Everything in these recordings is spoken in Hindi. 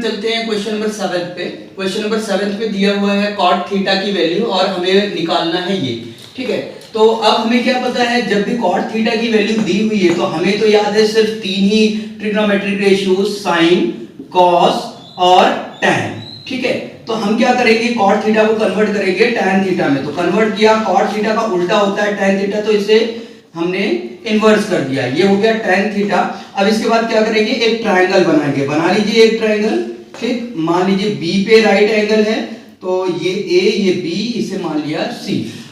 चलते हैं क्वेश्चन नंबर 7 पे। क्वेश्चन नंबर 7 पे दिया हुआ है cot थीटा की वैल्यू और हमें निकालना है ये, ठीक है। तो अब हमें क्या पता है, जब भी cot थीटा की वैल्यू दी हुई है तो हमें तो याद है सिर्फ तीन ही ट्रिग्नोमेट्रिक रेशियोज, साइन, कॉस और tan, ठीक है। तो हम क्या करेंगे, cot थीटा को कन्वर्ट करेंगे tan थीटा में। तो कन्वर्ट किया, cot थीटा का उल्टा होता है tan थीटा, तो इसे हमने इन्वर्स कर दिया, ये हो गया tan थीटा। अब इसके बाद क्या करेंगे, एक ट्रायंगल बनाएंगे। बना लीजिए एक ट्रायंगल, ठीक। मान लीजिए B पे राइट एंगल है, तो ये A, ये B, इसे मान लिया C।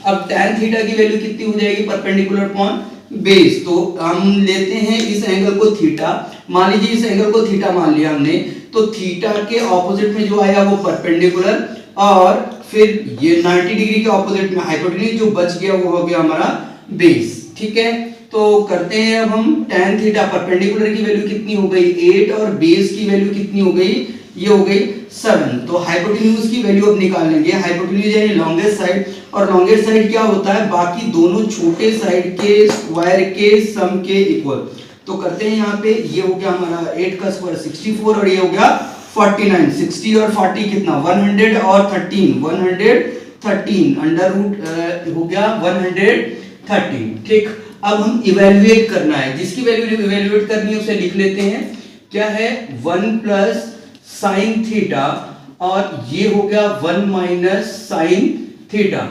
अब tan थीटा की वैल्यू कितनी हो जाएगी, परपेंडिकुलर अपॉन बेस। तो हम लेते हैं इस एंगल को थीटा, मान लीजिए इस एंगल को थीटा मान लिया हमने, तो थीटा के ऑपोजिट में जो आया वो परपेंडिकुलर, और फिर ये 90 डिग्री के ऑपोजिट में हाइपोटेन्यूज, जो बच गया वो हो गया हमारा बेस, ठीक है। तो करते हैं अब हम tan थीटा, परपेंडिकुलर की वैल्यू कितनी हो गई 8 और बेस की वैल्यू कितनी हो गई, ये हो गई 7। तो हाइपोटेन्यूज की वैल्यू अब निकाल लेंगे। हाइपोटेन्यूज यानी लॉन्गेस्ट साइड, और लॉन्गेस्ट साइड क्या होता है, बाकी दोनों छोटे साइड के स्क्वायर के सम के इक्वल। तो करते हैं यहाँ पे, ये हो गया हमारा 8 का स्क्वायर 64 और ये हो गया 49। 60 और 40 कितना, 100 और 13, 113 अंडर रूट हो गया 113, ठीक। अब हम इवेल्युएट करना है, जिसकी वैल्यू इवेल्युएट करनी है उसे लिख लेते हैं। क्या है, 1 प्लस साइन थीटा, और ये हो गया 1 minus sine theta,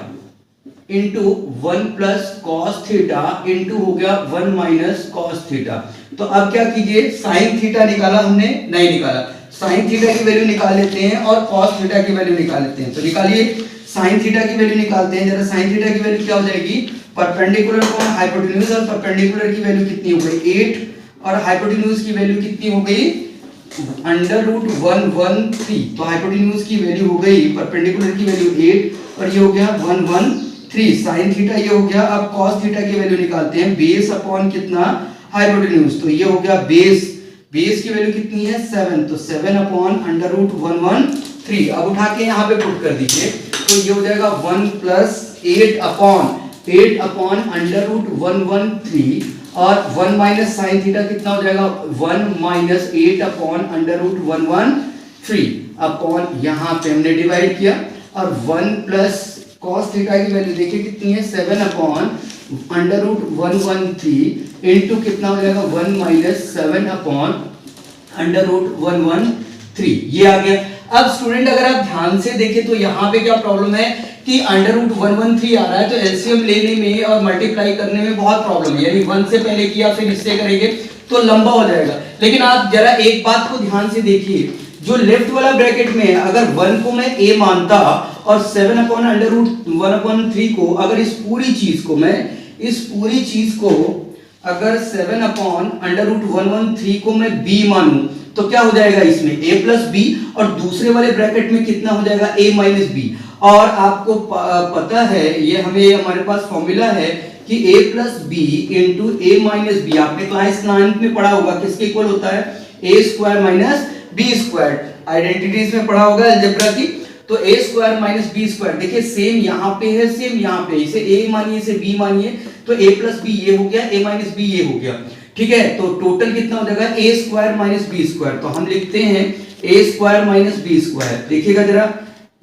into 1 plus cos theta, into हो गया 1 माइनस कॉस थीटा। तो अब क्या कीजिए, साइन थीटा निकाला हमने, नहीं निकाला, साइन थीटा की वैल्यू निकाल लेते हैं और कॉस थीटा की वैल्यू निकाल लेते हैं। तो निकालिए, साइन थीटा की वैल्यू निकालते हैं जरा। साइन थीटा की वैल्यू क्या हो जाएगी, परपेंडिकुलर को हाइपोटेन्यूज, और परपेंडिकुलर की वैल्यू कितनी हो गई 8, और हाइपोटेन्यूज की वैल्यू कितनी हो गई अंडर रूट 113। तो हाइपोटेन्यूज की वैल्यू हो गई, परपेंडिकुलर की वैल्यू 8 और ये हो गया 113। साइन थीटा ये हो गया। अब कॉस थीटा की वैल्यू निकालते हैं, बेस अपॉन कितना, हाइपोटेन्यूज। तो ये हो गया बेस, बेस की वैल्यू कितनी है 7, तो 7 अपॉन अंडर रूट 113। अब उठा के यहाँ पे पुट कर दीजिए, तो ये हो जाएगा 1 प्लस 8 अपॉन अंडर रूट 113, और 1 माइनस साइन थीटा कितना हो जाएगा, 1 minus 8 upon under root 113 upon, यहाँ पे हमने डिवाइड किया, और 1 प्लस कॉस थीटा की वैल्यू देखिए कितनी है 7 अपॉन अंडर रूट 113 इंटू कितना हो जाएगा 1 माइनस 7 अपॉन अंडर रूट 113, ये आ गया। अब स्टूडेंट अगर आप ध्यान से देखें तो यहाँ पे क्या प्रॉब्लम है कि अंडर रूट 113 आ रहा है, तो एलसीएम लेने में और मल्टीप्लाई करने में बहुत प्रॉब्लम है, यानी 1 से पहले किया फिर इससे करेंगे तो लंबा हो जाएगा। लेकिन आप जरा एक बात को ध्यान से देखिए, जो लेफ्ट वाला ब्रैकेट में है, अगर 1 को मैं a मानता और 7 अपॉन अंडर रूट 1/3 को, अगर इस पूरी चीज को अगर 7 अपॉन अंडर रूट 113 को मैं b मानूं, तो क्या हो जाएगा इसमें a प्लस बी, और दूसरे वाले ब्रैकेट में कितना हो जाएगा a माइनस बी। और आपको पता है, ये हमारे पास फॉर्मूला है कि a plus B into A minus B, आपने क्लास 9 में पढ़ा होगा, किसके इक्वल होता है, a square minus B square, identities में पढ़ा होगा अलजेब्रा की। तो a square minus B square, देखिए सेम यहाँ पे है, सेम यहाँ पे, इसे a मानिए, इसे b मानिए, तो a प्लस बी ये हो गया, a माइनस बी ये हो गया, ठीक है। तो टोटल कितना हो जाएगा a square minus B square. तो हम लिखते हैं a square minus B square, देखिएगा जरा,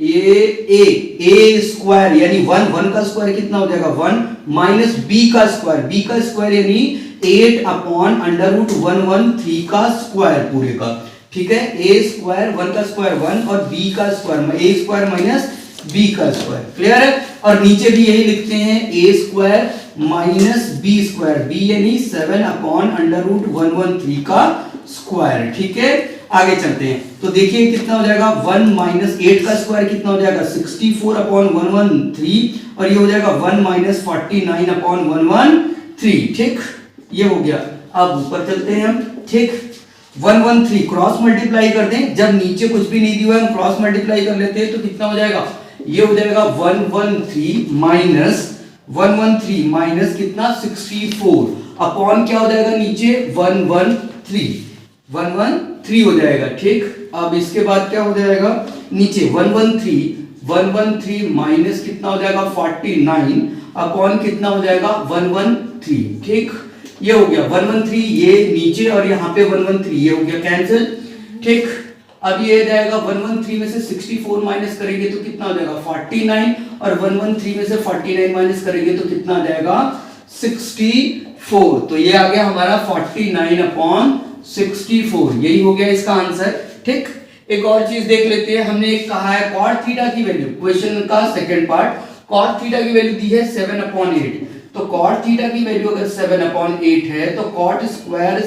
a स्क्वायर यानी 1 का स्क्वायर कितना हो जाएगा 1 माइनस b का स्क्वायर यानी 8 अपॉन अंडर रूट 113 का स्क्वायर पूरे का, ठीक है। a स्क्वायर 1 का स्क्वायर 1 और b का square a square minus b का स्क्वायर, क्लियर है। और नीचे भी यही लिखते हैं a square minus b square, b यानी 7 अपॉन अंडर रूट 113 का स्क्वायर, ठीक है। आगे चलते हैं, तो देखिए कितना हो जाएगा 1 माइनस 8 का स्क्वायर कितना हो जाएगा 64 अपॉन 113, और ये हो जाएगा 1 माइनस 49 अपॉन 113, ठीक, ये हो गया। अब ऊपर चलते हैं हम, ठीक, 113 क्रॉस मल्टीप्लाई कर दें, जब नीचे कुछ भी नहीं दिया है हम क्रॉस मल्टीप्लाई कर लेते हैं, तो कितना हो जाएगा, ये हो जाएगा 113 माइनस कितना 64 अपॉन क्या हो जाएगा नीचे 113 हो जाएगा, ठीक। अब इसके बाद क्या हो जाएगा नीचे 113 माइनस कितना हो जाएगा 49 अपॉन कितना हो जाएगा 113, ठीक, ये हो गया 113, ये नीचे और यहाँ पे 113, ये हो गया कैंसिल, ठीक। अब ये जाएगा 113 में से 64 माइनस करेंगे तो कितना हो जाएगा 49, और 113 में से 49 माइनस करेंगे तो कितना आ जाएगा 64। तो ये आ गया हमारा 49/64, यही हो गया इसका आंसर। ठीक, एक और चीज देख लेते हैं। हमने एक कहा है कॉट थीटा की वैल्यू, क्वेश्चन का सेकंड पार्ट, कॉट थीटा की वैल्यू दी है 7/8। तो कॉट थीटा की वैल्यू अगर 7/8 है तो कॉट स्क्वायर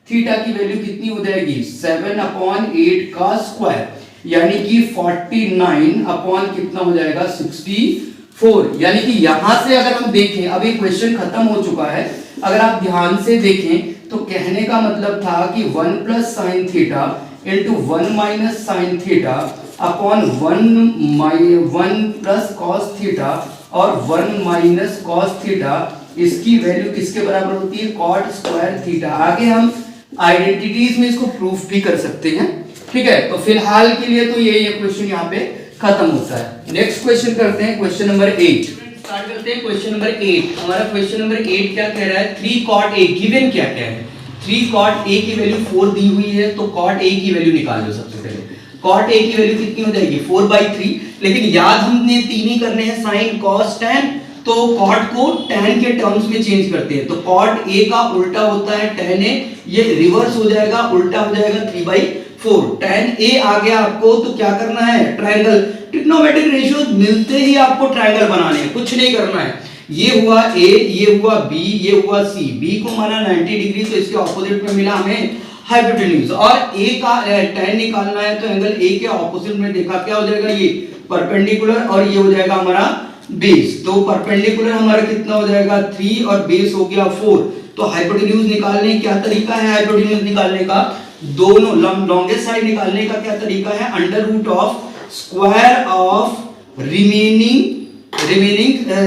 थीटा की वैल्यू कितनी हो जाएगी 7/8 का स्क्वायर, यानी कि 49 अपॉन कितना हो जाएगा 64। यानी कि यहां से अगर हम देखें, अभी क्वेश्चन खत्म हो चुका है, अगर आप ध्यान से देखें तो कहने का मतलब था कि 1 plus sine theta into 1 minus sine theta upon 1 plus cos theta और 1 माइनस कॉस थीटा, इसकी वैल्यू किसके बराबर होती है कॉट स्क्वायर थीटा। आगे हम आइडेंटिटीज में इसको प्रूफ भी कर सकते हैं। ठीक है, तो फिलहाल के लिए तो ये क्वेश्चन यहाँ पे खत्म होता है। नेक्स्ट क्वेश्चन करते हैं, क्वेश्चन नंबर 8 स्टार्ट करते हैं। क्वेश्चन नंबर 8, हमारा क्वेश्चन नंबर 8 क्या कह रहा है, 3 cot A गिवन क्या क्या है। 3 cot A की वैल्यू 4 दी हुई है, तो cot A की वैल्यू निकाल लो। सबसे पहले cot A की वैल्यू कितनी हो जाएगी 4/3, लेकिन याद हमने 3 ही करने हैं, sin cos tan, तो cot को tan के टर्म्स में चेंज करते हैं। तो cot A का उल्टा होता है tan A, ये रिवर्स हो जाएगा, उल्टा हो जाएगा 3/4। tan A आ गया आपको, तो क्या करना है ट्रायंगल, ट्रिग्नोमेट्रिक रेशियोज मिलते ही आपको ट्रायंगल बनाने हैं, कुछ नहीं करना है। ये हुआ A, ये हुआ B, ये हुआ C, B को माना 90 डिग्री, तो इसके ऑपोजिट में मिला हमें हाइपोटेन्यूज, और A का tan निकालना है, तो एंगल A के ऑपोजिट में देखा क्या हो जाएगा ये परपेंडिकुलर, और ये हो जाएगा हमारा बेस। तो परपेंडिकुलर हमारा कितना हो जाएगा 3 और बेस हो गया 4। तो हाइपोटेन्यूज निकालने क्या तरीका है, हाइपोटेन्यूज निकालने का दोनों लॉन्गेस्ट साइड निकालने का क्या तरीका है, under root of square of remaining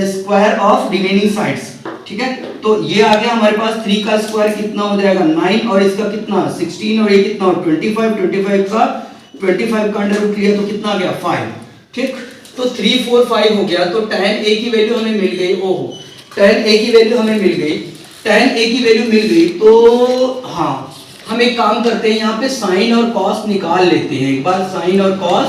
square of remaining sides. ठीक है, तो ये आ गया हमारे पास 3 का स्क्वायर कितना हो जाएगा 9, और इसका कितना 16, और ये कितना 25 का अंडर रूट लिया तो कितना आ गया 5। ठीक, तो 3 4 5 हो गया। तो tan A की वैल्यू हमें मिल गई, ओहो tan A की वैल्यू हमें मिल गई, tan A की वैल्यू मिल गई। तो हाँ, हम एक काम करते हैं, यहाँ पे साइन और कॉस निकाल लेते हैं, एक बार साइन और कॉस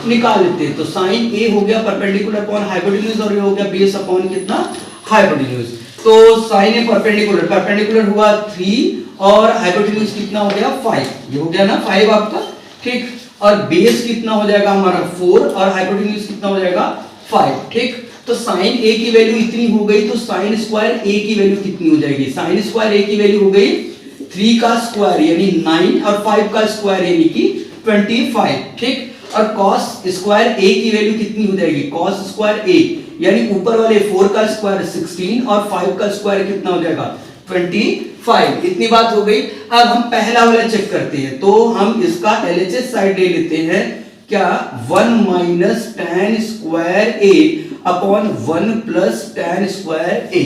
निकाल लेते हैं। तो साइन A हो गया परपेंडिकुलर अपॉन हाइपोटेन्यूज, और ये हो गया बेस अपॉन कितना हाइपोटेन्यूज। तो साइन A परपेंडिकुलर हुआ 3 और हाइपोटेन्यूज कितना हो गया 5, ये हो गया ना 5 आपका। ठीक, और बेस कितना हो जाएगा हमारा 4 और हाइपोटेन्यूज कितना हो जाएगा 5। ठीक, तो साइन A की वैल्यू इतनी हो गई, तो साइन स्क्वायर A की वैल्यू कितनी हो जाएगी, साइन स्क्वायर A की वैल्यू हो गई 3 का स्क्वायर यानी 9 और 5 का स्क्वायर यानी कि 25। ठीक, और cos स्क्वायर A की वैल्यू कितनी हो जाएगी, cos स्क्वायर A यानी ऊपर वाले 4 का स्क्वायर 16 और 5 का स्क्वायर कितना हो जाएगा 25। इतनी बात हो गई। अब हम पहला वाला चेक करते हैं, तो हम इसका LHS साइड ले लेते हैं, क्या 1 minus tan square A upon 1 plus tan square A।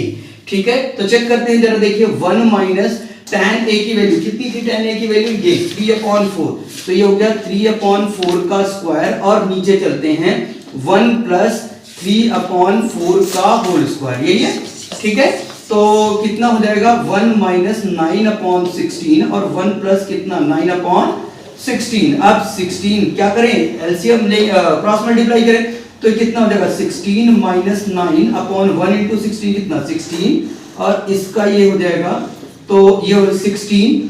ठीक है, तो चेक करते हैं जरा, देखिए 1 माइनस tan A की वैल्यू कितनी थी, tan A की वैल्यू ये 3/4, तो ये हो गया 3/4 का स्क्वायर, और नीचे चलते हैं 1 प्लस 3/4 का होल स्क्वायर, यही है। ठीक है, तो कितना हो जाएगा 1 माइनस 9/16 और 1 प्लस कितना 9/16। अब 16 क्या करें, एलसीएम ले क्रॉस मल्टीप्लाई करें, तो कितना हो जाएगा 16 माइनस 9/1 इंटू 16 कितना 16, और इसका ये हो जाएगा, तो ये 16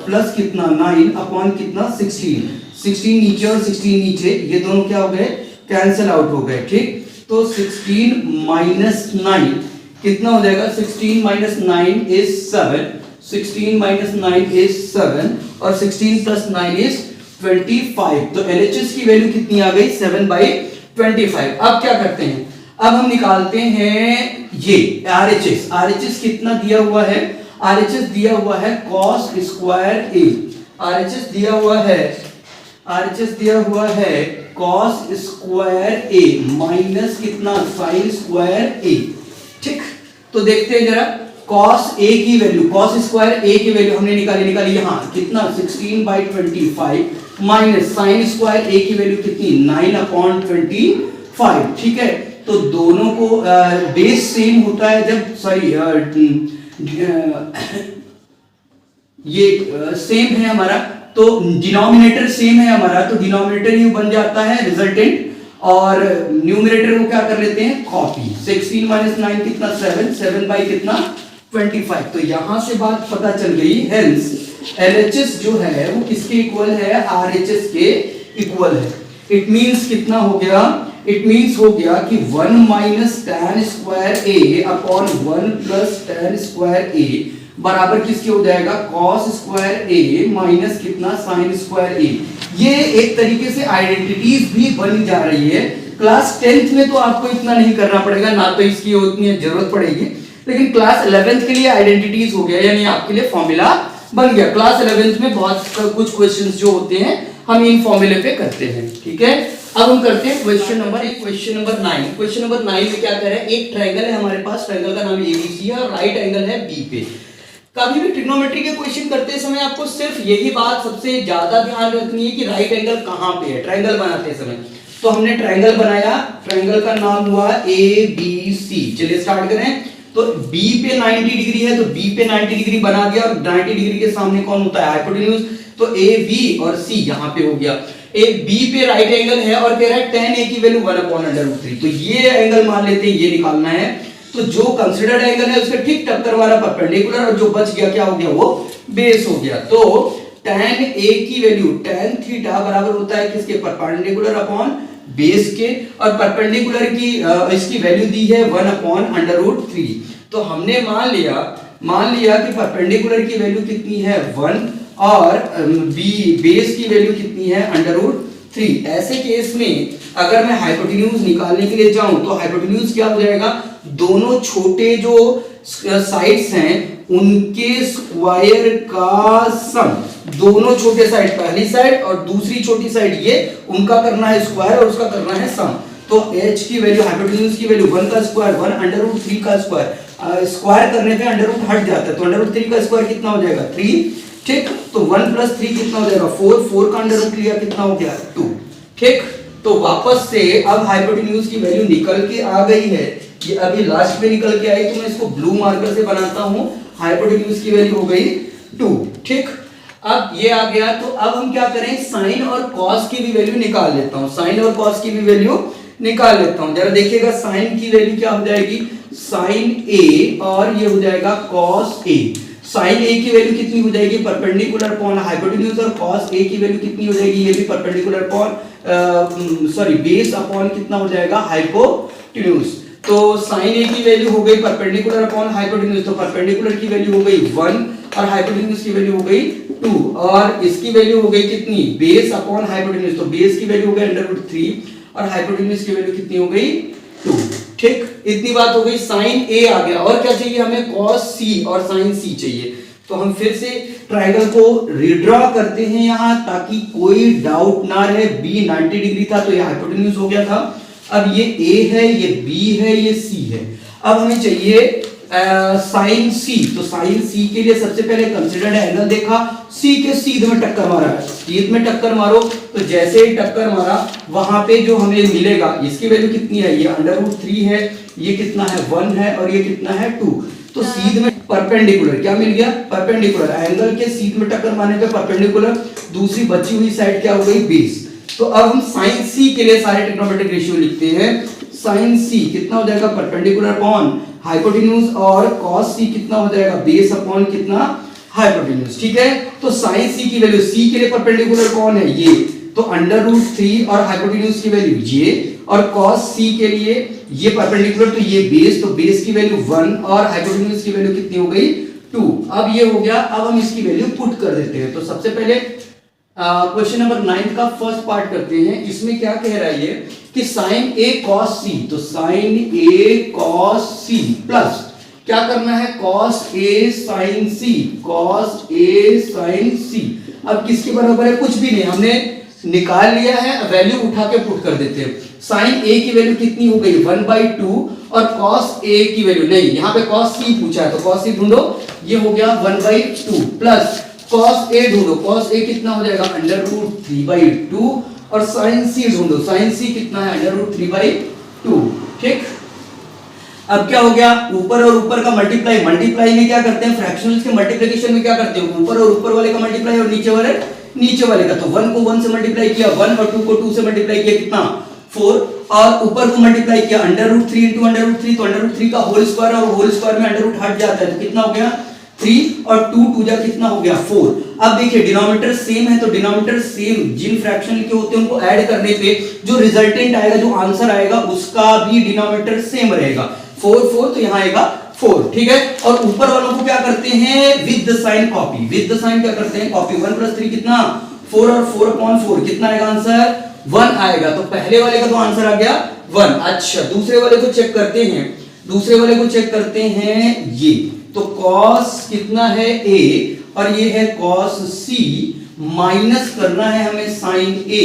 प्लस कितना 9 अपॉन कितना 16 नीचे और 16 नीचे, ये दोनों क्या हो गए कैंसिल आउट हो गए। ठीक, तो 16 माइनस 9 कितना हो जाएगा, 16 माइनस 9 इज 7, 16 माइनस 9 इज 7, और 16 प्लस 9 इज 25। तो LHS की वैल्यू कितनी आ गई 7/25। अब क्या करते हैं, अब हम निकालते हैं ये RHS कितना दिया हुआ है, RHS दिया हुआ है cos स्क्वायर A, RHS दिया हुआ है cos स्क्वायर A माइनस कितना sin स्क्वायर A। ठीक, तो देखते हैं जरा, cos A की वैल्यू, cos स्क्वायर A की वैल्यू हमने निकाली यहाँ कितना 16/25 माइनस sin स्क्वायर A की वैल्यू कितनी 9/25। ठीक है, तो दोनों को बेस सेम होता है जब ये सेम है हमारा, तो डिनोमिनेटर सेम है हमारा, तो डिनोमिनेटर ही बन जाता है रिजल्टेंट, और न्यूमरेटर को क्या कर लेते हैं, कॉपी। 16 माइनस 9 कितना, 7, 7 बाई कितना 25। तो यहां से बात पता चल गई, हेंस LHS जो है वो किसके इक्वल है, RHS के इक्वल है। इट मींस कितना हो गया, इट मींस हो गया कि 1 minus tan square a upon 1 plus tan square a बराबर किसके हो जाएगा, cos स्क्वायर a माइनस कितना sin स्क्वायर a। ये एक तरीके से आइडेंटिटीज भी बन जा रही है। क्लास 10th में तो आपको इतना नहीं करना पड़ेगा, ना तो इसकी उतनी जरूरत पड़ेगी, लेकिन क्लास 11th के लिए आइडेंटिटीज हो गया, यानी आपके लिए फॉर्मूला बन गया। क्लास 11th में बहुत कुछ क्वेश्चंस जो होते हैं हम इन फॉर्मूले पे करते हैं, ठीक है। अब हम करते हैं क्वेश्चन नंबर 9। क्वेश्चन नंबर 9 में क्या कह रहा है, एक ट्रायंगल है हमारे पास, ट्रायंगल का नाम ABC है और राइट एंगल है B पे। कभी भी ट्रिग्नोमेट्री के क्वेश्चन करते समय आपको सिर्फ यही बात सबसे ज्यादा ध्यान रखनी है कि राइट एंगल कहां पे है ट्रायंगल बनाते समय। तो हमने ट्रायंगल बनाया, ट्रायंगल का नाम हुआ ABC। चलिए स्टार्ट करें। तो B पे 90 डिग्री है, तो B पे 90 डिग्री बना दिया, और 90 डिग्री के सामने कौन होता है, हाइपोटेन्यूज। तो AB और C यहां पे हो गया। B पे राइट एंगल है और कह रहा है tan A की वैल्यू 1/√3। तो ये एंगल मान लेते हैं, ये निकालना है। तो जो कंसीडर्ड एंगल है उसके ठीक टक्कर वाला परपेंडिकुलर, और जो बच गया क्या हो गया, वो बेस हो गया। तो tan A की वैल्यू tan थीटा बराबर होता है किसके, परपेंडिकुलर अपॉन बेस के, और परपेंडिकुलर की इसकी वैल्यू दी है 1/√3। तो हमने मान लिया कि परपेंडिकुलर की वैल्यू कितनी है 1, और बेस की वैल्यू कितनी है √3। ऐसे केस में अगर मैं हाइपोटेन्यूज निकालने के लिए जाऊं तो हाइपोटेन्यूज क्या हो जाएगा, दोनों छोटे जो साइड्स हैं उनके स्क्वायर का सम, दोनों छोटे साइड, पहली साइड और दूसरी छोटी साइड, ये उनका करना है स्क्वायर और उसका करना है सम। तो h की वैल्यू, हाइपोटेन्यूज की वैल्यू 1 का स्क्वायर 1/√3 का स्क्वायर, स्क्वायर करने पे अंडर रूट हट जाता है, तो √3 का स्क्वायर कितना हो जाएगा 3, ठीक। तो 1 + 3 कितना हो जाएगा 4, 4 का अंडर रूट लिया कितना हो गया 2, ठीक। तो वापस से अब हाइपोटेन्यूज की वैल्यू निकल के आ गई है, ये अभी लास्ट में निकल के आई, तो मैं इसको ब्लू मार्कर से बनाता हूं। हाइपोटेन्यूज की वैल्यू हो गई 2, ठीक। अब ये आ गया, तो अब हम क्या करें, साइन और कॉस की भी वैल्यू निकाल लेता हूं, साइन और कॉस की भी वैल्यू निकाल लेता हूं। जरा देखिएगा साइन की वैल्यू क्या हो जाएगी, साइन A और ये हो जाएगा कॉस A। साइन A की वैल्यू कितनी हो जाएगी, परपेंडिकुलर अपॉन हाइपोटेन्यूज, और कॉस A की वैल्यू कितनी हो जाएगी, ये भी परपेंडिकुलर अपॉन बेस अपॉन कितना हो जाएगा, हाइपोटेन्यूज। तो साइन A की वैल्यू हो गई परपेंडिकुलर अपॉन हाइपोटेन्यूज, तो परपेंडिकुलर की वैल्यू हो गई 1 और हाइपोटेन्यूज की वैल्यू हो गई 2, और इसकी वैल्यू हो गई कितनी, बेस अपॉन हाइपोटेन्यूज, तो बेस की वैल्यू हो गई √3 और हाइपोटेन्यूज की वैल्यू कितनी हो गई 2, ठीक। इतनी बात हो गई, साइन A आ गया, और क्या चाहिए हमें, cos C और साइन C चाहिए। तो हम फिर से ट्रायंगल को रिड्रॉ करते हैं यहां, ताकि कोई डाउट ना रहे। B 90 डिग्री था तो ये हाइपोटेन्यूज हो गया था, अब ये A है, ये B है, ये C है। अब हमें चाहिए साइन C। तो साइन C के लिए सबसे पहले कंसीडर्ड एंगल देखा, C के सीधे में टक्कर मारा है, सीधे में टक्कर मारो, तो जैसे ही टक्कर मारा वहां पे जो हमें मिलेगा, इसकी वैल्यू कितनी है, ये √3 है, ये कितना है 1 है, और ये कितना है 2। तो सीधे में परपेंडिकुलर क्या मिल गया, परपेंडिकुलर एंगल के सीधे में टक्कर मारने पे परपेंडिकुलर, दूसरी बची हुई साइड क्या हो गई, बेस। तो अब हम साइन C के लिए सारे ट्रिग्नोमेट्रिक रेशियो लिखते हैं। साइन C कितना हो जाएगा, परपेंडिकुलर अपॉन हाइपोटेन्यूज, और cos C कितना हो जाएगा, बेस अपॉन कितना, हाइपोटेन्यूज, ठीक है। तो साइन C की वैल्यू, C के लिए परपेंडिकुलर कौन है, ये, तो √3 और हाइपोटेन्यूज की वैल्यू ये, और cos C के लिए ये परपेंडिकुलर, तो ये बेस, तो बेस की वैल्यू 1 और हाइपोटेन्यूज की वैल्यू कितनी हो गई 2। अब ये हो गया, अब हम इसकी वैल्यू पुट कर देते हैं। तो सबसे पहले क्वेश्चन नंबर 9 का फर्स्ट पार्ट करते हैं। इसमें क्या कह रहा है ये कि साइन A cos C, तो sine A cos C plus क्या करना है, cos A sin C, cos A sin C। अब किसके बराबर है, कुछ भी नहीं, हमने निकाल लिया है, वैल्यू उठा के पुट कर देते हैं। साइन A की वैल्यू कितनी हो गई 1/2, और cos A की वैल्यू नहीं, यहाँ पे cos C पूछा है, तो cos C ढूंढो, ये हो गया 1/2 प्लस cos A ढूंढो, cos A कितना हो जाएगा √3/2, और sin C ढूंढो, sin C कितना है √3/2, ठीक। अब क्या हो गया, ऊपर और ऊपर का मल्टीप्लाई में क्या करते हैं, फ्रैक्शनल्स के मल्टीप्लिकेशन में क्या करते हैं, ऊपर और ऊपर वाले का मल्टीप्लाई और नीचे वाले नीचे वाले का, तो 1 को 1 से मल्टीप्लाई किया 1 और 2 को 2 से मल्टीप्लाई किया कितना 4, और ऊपर को मल्टीप्लाई किया √3 इंटू √3, तो √3 का होल स्क्वायर और होल स्क्वायर में अंडर रूट हट जाता है, तो कितना हो गया 3 और 2 जा कितना हो गया 4। अब देखिए डिनोमिनेटर सेम है, तो डिनोमिनेटर सेम जिन फ्रैक्शन के होते हैं उनको ऐड करने पे जो रिजल्टेंट आएगा, जो आंसर आएगा उसका भी डिनोमिनेटर सेम रहेगा 4 4, तो यहाँ आएगा 4, ठीक है। और ऊपर वालों को क्या करते हैं with the sign copy, with the sign क्या करते हैं कॉपी, 1 + 3 कितना 4 और 4/4 कितना आएगा आंसर 1 आएगा, तो पहले वाले का तो आंसर आ गया 1। अच्छा दूसरे वाले को चेक करते हैं, दूसरे वाले को चेक करते हैं, ये तो cos कितना है a और ये है cos c, माइनस करना है हमें sin a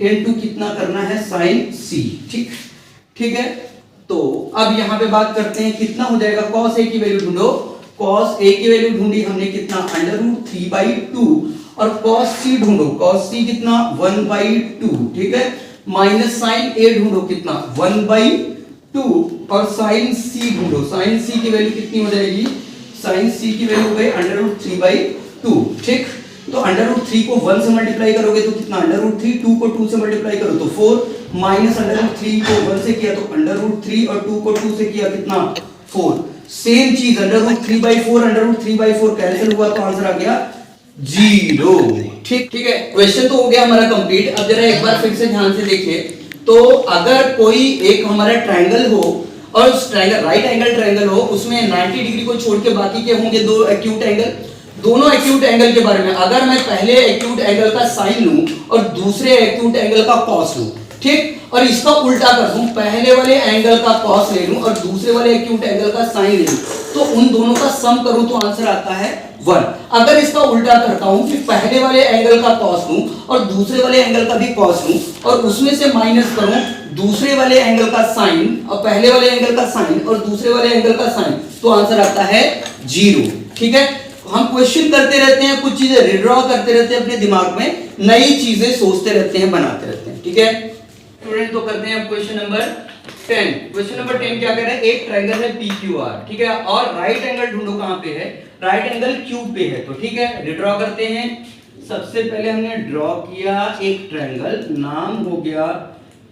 इनटू कितना करना है sin c, ठीक ठीक है। तो अब यहां पे बात करते हैं कितना हो जाएगा, cos a की वैल्यू ढूंढो, cos a की वैल्यू ढूंढी हमने कितना √3/2 और cos c ढूंढो, cos c कितना 1/2, ठीक है, माइनस sin a ढूंढो कितना 1/2 और sin c ढूंढो, sin c की वैल्यू कितनी हो जाएगी, sin c की वैल्यू हो गई √3/2, ठीक। तो √3 को 1 से मल्टीप्लाई करोगे तो कितना √3, 2 को 2 से मल्टीप्लाई करो तो 4, माइनस √3 को 1 से किया तो √3 और 2 को 2 से किया कितना 4, सेम चीज √3/4 √3/4 कैंसिल हुआ तो आंसर आ गया 0, ठीक ठीक है। क्वेश्चन तो हो गया हमारा कंप्लीट। अब जरा एक बार फिर से ध्यान से देखिए, तो अगर कोई एक हमारा ट्रायंगल हो और उस ट्रायंगल राइट एंगल ट्रायंगल हो, उसमें 90 डिग्री को छोड़ के बाकी के होंगे दो एक्यूट एंगल, दोनों एक्यूट एंगल के बारे में अगर मैं पहले एक्यूट एंगल का साइन लूं और दूसरे एक्यूट एंगल का कॉस लूं, ठीक, और इसका उल्टा कर दूं, पहले वाले एंगल का कॉस ले लूं और दूसरे वाले एक्यूट एंगल का साइन ले लूं, तो उन दोनों का सम करूं तो आंसर आता है 1। अगर इसका उल्टा करता हूं कि पहले वाले एंगल का कॉस लूं और दूसरे वाले एंगल का भी कॉस लूं और उसमें से माइनस करूं दूसरे वाले एंगल का साइन और पहले वाले एंगल का साइन और दूसरे वाले एंगल का साइन, तो आंसर आता है 0, ठीक है। हम क्वेश्चन करते रहते हैं, कुछ चीजें रिड्रॉ करते रहते हैं अपने दिमाग में, नई चीजें सोचते रहते हैं, बनाते रहते हैं, ठीक है स्टूडेंट। तो करते हैं क्वेश्चन नंबर 10। क्वेश्चन नंबर 10 क्या कह रहा है, एक ट्रायंगल है PQR, ठीक है, और राइट एंगल ढूंढो कहां पे है, राइट एंगल Q पे है, तो ठीक है रिड्रॉ करते हैं। सबसे पहले हमने ड्रॉ किया एक ट्रायंगल, नाम हो गया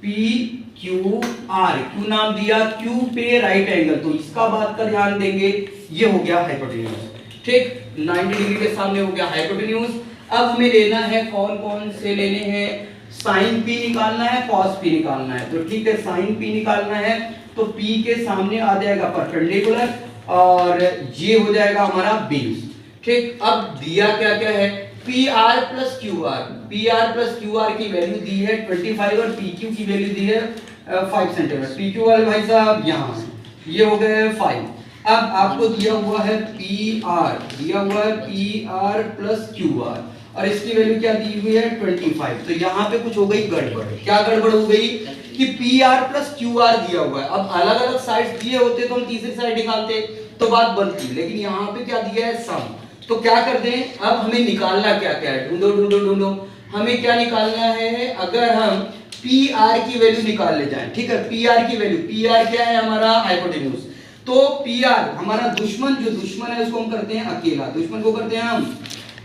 PQR, क्यों नाम दिया, Q पे राइट एंगल, तो इसका बात का ध्यान देंगे, ये हो गया हाइपोटेन्यूज, ठीक, 90 डिग्री के सामने हो गया हाइपोटेन्यूज। अब हमें लेना है कौन कौन से लेने हैं, साइन P निकालना है, कॉस P निकालना है, तो ठीक है साइन P निकालना है तो P के सामने आ जाएगा परपेंडिकुलर और ये हो जाएगा हमारा बेस, ठीक। अब दिया क्या क्या है, PR + QR, PR + QR की वैल्यू दी है 25 और PQ की वैल्यू दी है 5 सेंटीमीटर, PQ वाले भाई साहब यहाँ है, ये हो गए 5। अब आपको दिया हुआ है PR, दिया हुआ है PR + QR और इसकी वैल्यू क्या दी हुई है 25, तो यहाँ पे कुछ हो गई गड़बड़, क्या गड़बड़ हो गई कि PR + QR दिया हुआ है, अब अलग अलग साइड्स दिए होते तो हम तीसरी साइड निकालते तो बात बनती, लेकिन यहाँ पे क्या दिया है सम, तो क्या कर दें, अब हमें निकालना क्या क्या है, ढूंढो ढूंढो ढूंढो, हमें क्या निकालना है, अगर हम PR की वैल्यू निकाल ले जाएं, ठीक है, PR की वैल्यू, PR क्या है हमारा हाइपोटेन्यूज, तो PR हमारा दुश्मन, जो दुश्मन है उसको हम करते हैं अकेला, दुश्मन को करते हैं हम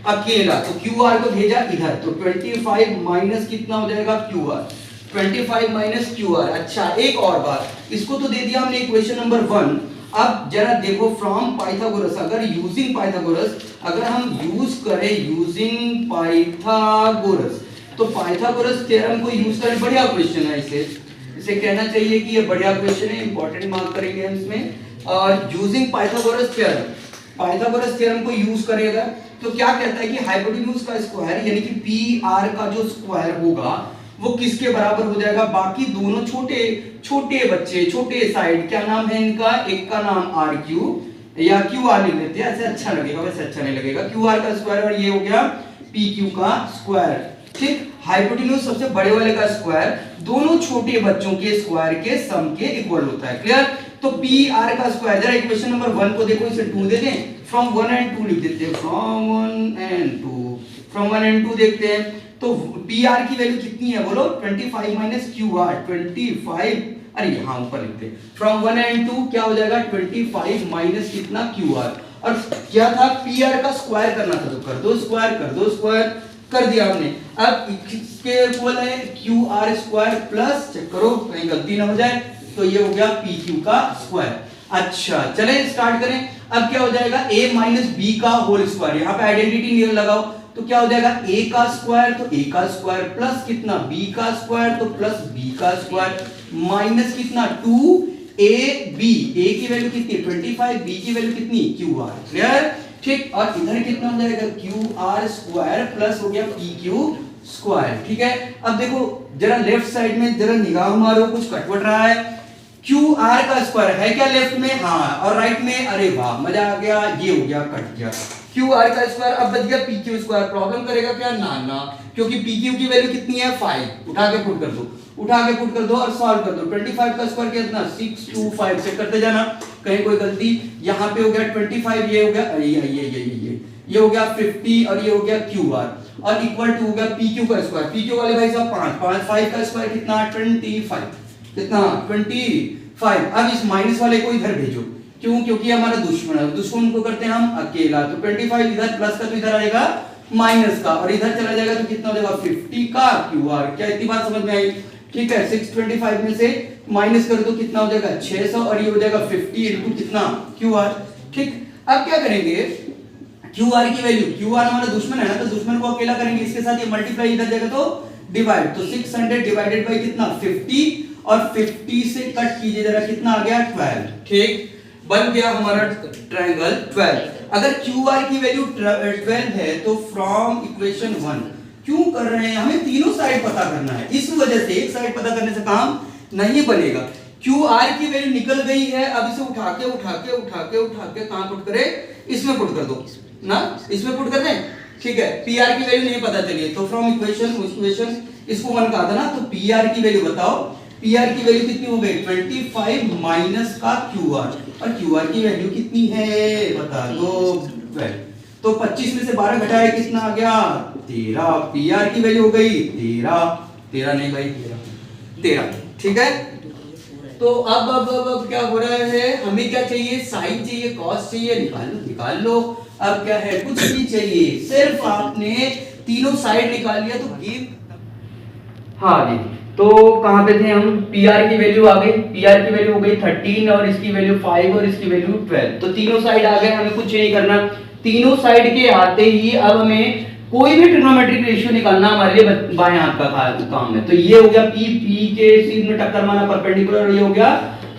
अकेला, तो QR को भेजा इधर, तो 25 माइनस कितना हो जाएगा QR, 25 माइनस QR। अच्छा एक और बात, इसको तो दे दिया हमने इक्वेशन नंबर 1। अब जरा देखो फ्रॉम पाइथागोरस, अगर यूजिंग पाइथागोरस, अगर हम यूज करें यूजिंग पाइथागोरस, तो पाइथागोरस थ्योरम को यूज करें, बढ़िया क्वेश्चन है, इसे कहना चाहिए कि ये बढ़िया क्वेश्चन है, इंपॉर्टेंट मार्क करेंगे हम इसमें। और using Pythagoras theorem, Pythagoras theorem को यूज करेगा तो क्या कहता है कि हाइपोटेन्यूज का स्क्वायर यानी कि PR का जो स्क्वायर होगा वो किसके बराबर हो जाएगा, बाकी दोनों छोटे छोटे बच्चे, छोटे साइड, क्या नाम है इनका, एक का नाम RQ या QR लिख लेते हैं, ऐसे अच्छा लगेगा, वैसे अच्छा नहीं लगेगा, QR का स्क्वायर और ये हो गया PQ का स्क्वायर, ठीक। हाइपोटेन्यूज सबसे बड़े वाले का स्क्वायर दोनों छोटे बच्चों के स्क्वायर के सम के इक्वल होता है, क्लियर। तो PR का स्क्वायर, जरा इक्वेशन नंबर 1 को देखो, इसे 2 दे दें, फ्रॉम 1 and 2 लिख देते हैं, फ्रॉम 1 and 2, फ्रॉम 1 and 2 देखते हैं, तो PR की वैल्यू कितनी है बोलो, 25 माइनस QR, 25, अरे यहाँ ऊपर लिखते हैं, फ्रॉम 1 and 2 क्या हो जाएगा 25 माइनस कितना QR, और क्या था PR का स्क्वायर करना था, तो कर दो स्क्वायर, कर दो स्क्वायर, कर दिया हमने। अब इसके इक्वल है Q R square plus, check करो कहीं गलती ना हो जाए, तो ये हो गया पी क्यू का स्क्वायर। अच्छा चलें स्टार्ट करें। अब क्या हो जाएगा a माइनस बी का होल स्क्वायर, यहाँ पे आइडेंटिटी नियम लगाओ तो क्या हो जाएगा a का स्क्वायर, तो a का स्क्वायर प्लस कितना b का स्क्वायर, तो प्लस b का स्क्वायर माइनस कितना 2ab, a की वैल्यू कितनी 25, b की वैल्यू कितनी qr। क्लियर? ठीक, और इधर कितना हो जाएगा qr स्क्वायर प्लस हो गया pq स्क्वायर। ठीक है, अब देखो जरा लेफ्ट साइड में जरा निगाह मारो, कुछ कटवट रहा है। QR का स्क्वायर है क्या लेफ्ट में? हाँ, और राइट में? अरे वाह मजा आ गया, ये हो गया कट गया। QR का स्क्वायर अब बच गया PQ स्क्वायर। प्रॉब्लम करेगा क्या? ना ना, क्योंकि PQ की वैल्यू कितनी है 5। उठा के पुट कर दो, उठा के पुट कर दो और सॉल्व कर दो। 25 का स्क्वायर कितना 625 से करते जाना, कहीं कोई गलती। यहाँ पे हो गया 25, ये हो गया ये हो गया 50 और ये हो गया QR और इक्वल टू हो गया PQ का स्क्वायर। PQ वाले भाई साहब 5 5 का स्क्वायर कितना 25, कितना 25। अब इस माइनस वाले को इधर भेजो, क्यों? क्योंकि हमारा दुश्मन है, दुश्मन को करते हैं हम अकेला। तो 25 इधर प्लस का तो इधर आएगा माइनस का, और इधर चला जाएगा तो कितना हो जाएगा 50 का QR। क्या इतनी बात समझ में आई? ठीक है, 625 में से माइनस करो तो कितना हो जाएगा 600 और ये हो जाएगा 50 इनटू कितना QR। ठीक, अब क्या करेंगे QR की वैल्यू, QR हमारा दुश्मन है ना, तो दुश्मन को अकेला करेंगे, इसके साथ ये मल्टीप्लाई इधर जाएगा तो डिवाइड, तो 600 डिवाइडेड बाय कितना 50 और 50 से कट कीजिए जरा, कितना आ गया 12। ठीक, बन गया हमारा ट्रायंगल 12। अगर QR की वैल्यू 12 है तो फ्रॉम इक्वेशन 1 क्यों कर रहे हैं, हमें तीनों साइड पता करना है, इस वजह से एक साइड पता करने से काम नहीं बनेगा। QR की वैल्यू निकल गई है, अब इसे उठा के कहां पुट करे, इसमें पुट कर दो ना, इसमें पुट कर दें। ठीक है, PR की वैल्यू नहीं पता चली तो फ्रॉम इक्वेशन इसको 1 कहा था ना, तो PR की वैल्यू बताओ। PR की वैल्यू कितनी हो गई 25 माइनस का QR, और QR की वैल्यू कितनी है बता दो 12। तो 25 में से 12 घटाया कितना आ गया 13। PR की वैल्यू हो गई 13 नहीं भाई 13। ठीक है, तो अब क्या हो रहा है, हमें क्या चाहिए, साइन चाहिए, कॉस चाहिए, निकाल लो। अब क्या है, कुछ भी चाहिए, सिर्फ आपने तीनों साइड निकाल लिया तो गेम। हाँ जी, तो कहां पे थे हम, PR की वैल्यू आ गई, PR की वैल्यू हो गई 13 और इसकी वैल्यू 5 और इसकी वैल्यू 12। तो तीनों साइड आ गए, हमें कुछ नहीं करना। तीनों साइड के आते ही अब हमें कोई भी ट्रिग्नोमेट्रिक रेशियो निकालना हमारे लिए बाएं हाथ का काम है। तो ये हो गया P के सीध में टक्कर मारना परपेंडिकुलर, और ये हो गया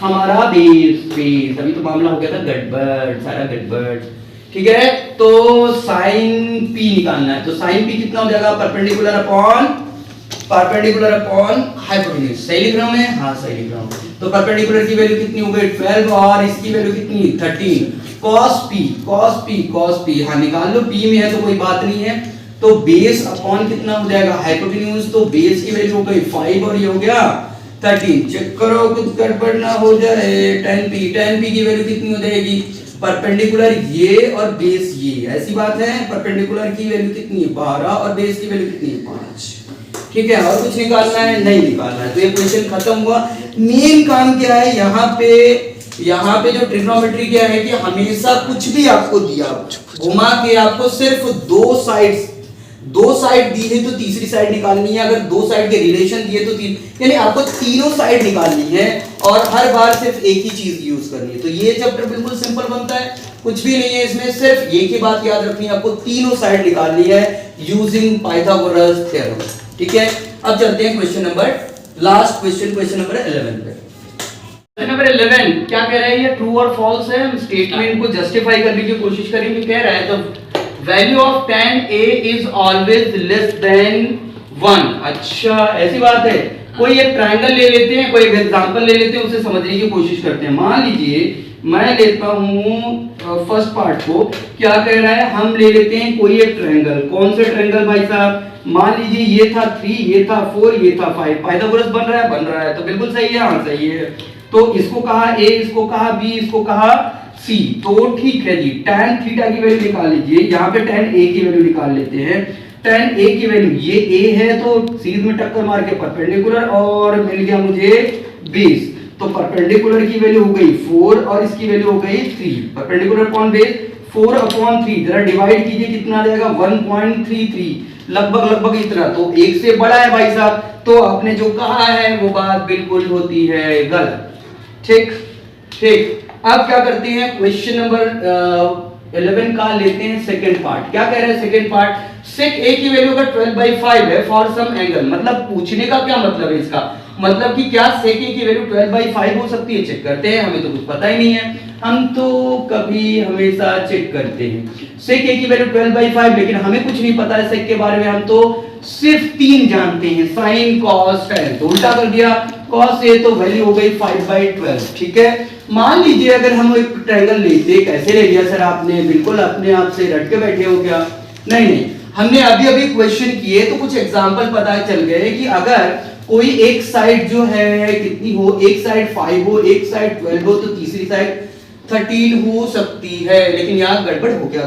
हमारा बेस। अभी तो मामला हो गया था गड़बड़, सारा गड़बड़। ठीक है, तो साइन P निकालना है, तो साइन P कितना हो जाएगा परपेंडिकुलर अपॉन हाइपोटेन्यूज। सही लिख रहा हूं मैं? हाँ सही लिख रहा हूं। तो परपेंडिकुलर की वैल्यू कितनी हो गई 12 और इसकी वैल्यू कितनी 13। cos P हाँ निकाल लो, P में है तो कोई बात नहीं है। तो बेस अपॉन कितना हो जाएगा हाइपोटेन्यूज, तो बेस की वैल्यू हो गई 5 और ये हो गया 13। चेक करो कुछ गड़बड़ ना हो जाए। tan P की वैल्यू कितनी हो जाएगी, परपेंडिकुलर ये और बेस ये, ऐसी बात है। परपेंडिकुलर की वैल्यू कितनी है 12 और बेस की वैल्यू कितनी है 5। ठीक है, और कुछ निकालना है? नहीं निकालना है। तो ये क्वेश्चन खत्म हुआ। मेन काम क्या है यहाँ पे जो ट्रिग्नोमेट्री क्या है कि हमेशा कुछ भी आपको दिया घुमा के आपको सिर्फ दो साइड दी है तो तीसरी साइड निकालनी है। अगर दो साइड के रिलेशन दिए तो यानी आपको तीनों साइड निकालनी है और हर बार सिर्फ एक ही चीज यूज करनी है। तो ये चैप्टर बिल्कुल सिंपल बनता है, कुछ भी नहीं है इसमें, सिर्फ एक ही बात याद रखनी है, आपको तीनों साइड निकालनी है यूजिंग पाइथागोरस थ्योरम। ठीक है, अब चलते हैं क्वेश्चन नंबर 11 पे। क्वेश्चन नंबर 11 क्या कह रहा है, ये ट्रू और फॉल्स है। हम स्टेटमेंट को जस्टिफाई करने की कोशिश करेंगे। कह रहा है तो value of tan A is always less than 1। अच्छा ऐसी बात है। कोई एक ट्रायंगल ले लेते हैं, कोई एग्जांपल ले लेते हैं, उसे समझने की कोशिश करते हैं। मान लीजिए मैं लेता हूं फर्स्ट पार्ट को, क्या कह रहा है, हम ले लेते हैं कोई एक ट्रायंगल। कौन से ट्रायंगल भाई साहब, मान लीजिए ये था 3, ये था 4, ये था 5। पाइथागोरस बन रहा है तो बिल्कुल सही है, हाँ सही है। तो इसको कहा A, इसको कहा B, इसको कहा C। तो ठीक है जी, tan थीटा की वैल्यू निकाल लीजिए। यहाँ पे tan A की वैल्यू निकाल लेते हैं। tan A की वैल्यू, ये A है तो सीध में टक्कर मार के परपेंडिकुलर, और मिल गया मुझे बेस। तो परपेंडिकुलर की वैल्यू हो गई 4 और इसकी वैल्यू हो गई 3। परपेंडिकुलर अपॉन बेस 4/3 जरा डिवाइड कीजिए, कितना आ जाएगा 1.33, लगभग इतना। तो 1 से बड़ा है भाई साहब, तो आपने जो कहा है वो बात बिल्कुल होती है गलत। ठीक, अब क्या करते हैं, क्वेश्चन नंबर 11 का लेते हैं सेकंड पार्ट। क्या कह रहे हैं सेकंड पार्ट, sec a की वैल्यू अगर 12/5 है फॉर सम एंगल, मतलब पूछने का क्या मतलब है इसका, मतलब कि क्या sec a की वैल्यू 12/5 हो सकती है। चेक करते हैं, हमें तो कुछ पता ही नहीं है, हम तो कभी हमेशा चेक करते हैं sec a की वैल्यू 12/5, लेकिन हमें कुछ नहीं पता है sec के बारे में, हम तो सिर्फ 3 जानते हैं, sin cos tan, तो उल्टा कर दिया, cos a तो वैल्यू हो गई 5/12। ठीक है, मान लीजिए अगर हम एक ट्रायंगल लेते, कैसे ले लिया सर आपने, बिल्कुल अपने आप से रट के बैठे हो क्या, नहीं, हमने अभी क्वेश्चन किए तो कुछ एग्जांपल पता चल गए कि अगर कोई एक साइड जो है कितनी हो, एक साइड 5 हो, एक साइड 12 हो, तो तीसरी साइड 13 हो सकती है। लेकिन यहाँ गड़बड़ हो गया।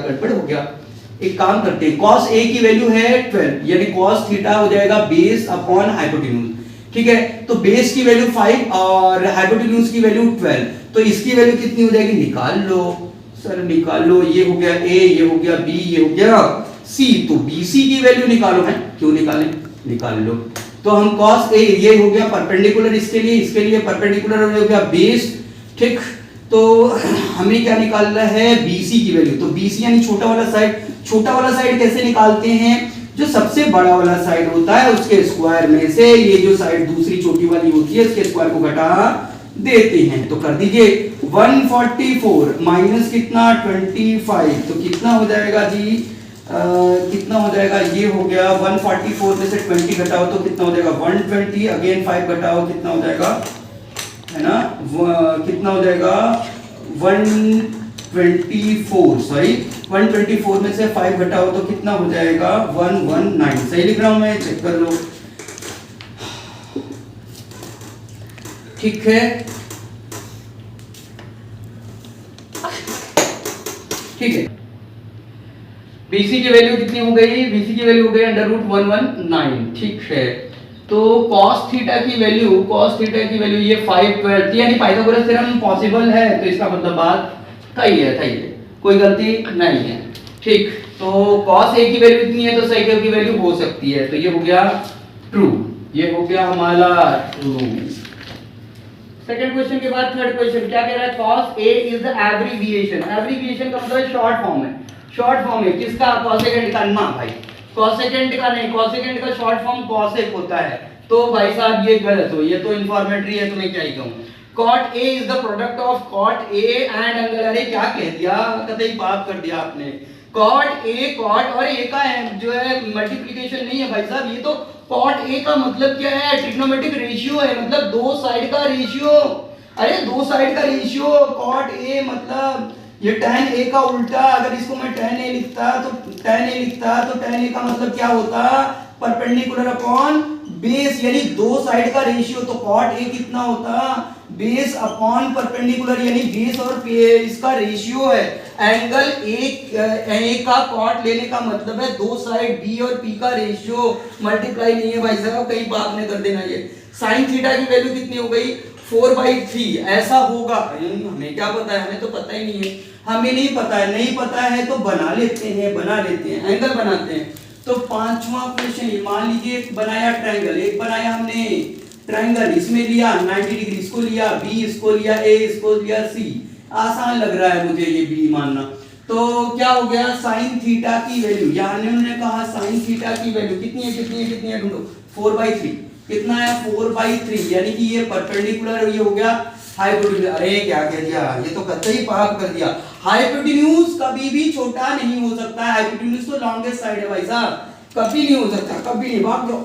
एक काम करते हैं, cos a की वैल्यू है 12, यानी cos थीटा हो जाएगा बेस अपॉन हाइपोटेन्यूज। ठीक है, तो बेस की वैल्यू 5 और हाइपोटेन्यूज की वैल्यू 12, तो इसकी वैल्यू कितनी हो जाएगी, निकाल लो सर, निकाल लो। ये हो गया a, ये हो गया b, ये हो गया c, तो bc की वैल्यू निकालो है, क्यों निकाल लो। तो हम cos a, ये हो गया परपेंडिकुलर इसके लिए परपेंडिकुलर हो गया बेस। ठीक, तो हमें क्या निकालना है, BC की वैल्यू, तो BC यानी छोटा वाला साइड कैसे निकालते हैं, जो सबसे बड़ा वाला साइड होता है उसके स्क्वायर में से ये जो साइड दूसरी छोटी वाली होती है इसके स्क्वायर को घटा देते हैं। तो कर दीजिए 144 माइनस कितना 25, तो कितना हो जाएगा जी, कितना हो जाएगा, ये हो गया 144 में से 20 घटाओ तो कितना हो जाएगा 120, अगेन 5 घटाओ कितना हो जाएगा, है ना, कितना हो जाएगा 124 में से 5 घटाओ तो कितना हो जाएगा 119। सही लिख रहा हूं मैं, चेक कर लो। ठीक है, BC की वैल्यू कितनी हो गई, BC की वैल्यू हो गई √119। ठीक है, तो cos थीटा की वैल्यू ये 5/12, यानी पाइथागोरस थ्योरम पॉसिबल है, तो इसका मतलब बात सही है, कोई गलती नहीं है। ठीक, तो cos a की वैल्यू इतनी है तो sec a की वैल्यू हो सकती है, तो ये हो गया ट्रू, ये हो गया हमारा ट्रू। सेकंड क्वेश्चन के बाद थर्ड क्वेश्चन क्या कह रहा है, cos a is the abbreviation का मतलब शॉर्ट फॉर्म है किसका, cosecant का ना भाई, cosecant का नहीं, cosecant का शॉर्ट फॉर्म cosec होता है। तो भाई साहब ये गलत हो, ये तो इन्फॉर्मेटरी है, तो मैं क्या ही कहूं, cot a is the product of cot a and angle, अरे क्या कह दिया, कतई पाप कर दिया आपने। cot और a का जो है मल्टीप्लिकेशन नहीं है भाई साहब, ये तो cot a का मतलब क्या है, ट्रिग्नोमेट्रिक रेशियो है, मतलब दो साइड का रेशियो, अरे दो साइड का रेशियो। cot a मतलब ये tan a का उल्टा, अगर इसको मैं tan a लिखता तो tan a का मतलब क्या होता, परपेंडिकुलर अपॉन बेस, यानी दो साइड का रेशियो। तो cot a कितना होता, बेस अपॉन परपेंडिकुलर, यानी बेस और इसका रेशियो है। एंगल a का cot लेने का मतलब है दो साइड b और p का रेशियो, मल्टीप्लाई नहीं है भाई साहब, कहीं बात नहीं कर देना। ये sin थीटा की वैल्यू कितनी हो गई 4/3, ऐसा होगा, हमें क्या पता है, हमें तो पता ही नहीं है, हमें नहीं पता है तो बना लेते हैं, एंगल बनाते हैं। तो पांचवा क्वेश्चन, मान लीजिए एक बनाया ट्रायंगल, हमने ट्रायंगल, इसमें लिया 90 डिग्री, इसको लिया B, इसको लिया A, इसको लिया C, आसान लग रहा है मुझे ये B मानना। तो क्या हो गया, sin थीटा की वैल्यू, यहाँ उन्होंने कहा sin थीटा की वैल्यू कितनी है ढूंढो, 4/3, कितना है 4/3, यानी कि ये परपेंडिकुलर, ये हो गया हाइपोटेन्यूज। अरे क्या कह दिया, ये तो कतई पाप कर दिया, हाइपोटेन्यूज कभी भी छोटा नहीं हो सकता है, हाइपोटेन्यूज तो लॉन्गेस्ट साइड है भाई साहब, कभी नहीं हो सकता, कभी नहीं, भाग जाओ।